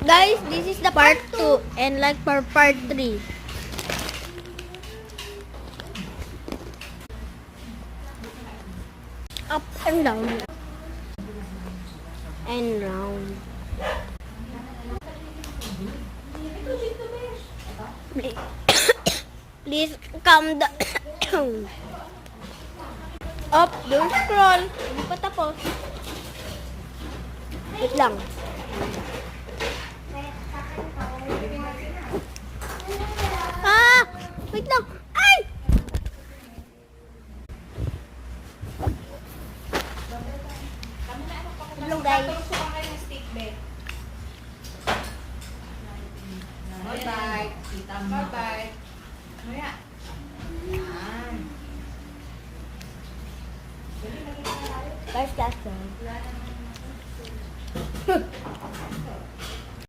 Guys, this is the part 2 and like for part 3. Up and down. And round. Please calm down. Up, don't scroll. Hindi pa tapos. Wait lang. Ah! Wait lang. Ay! Hello guys. Bye-bye. Bye-bye. Maya. Yan. Guys, that's all.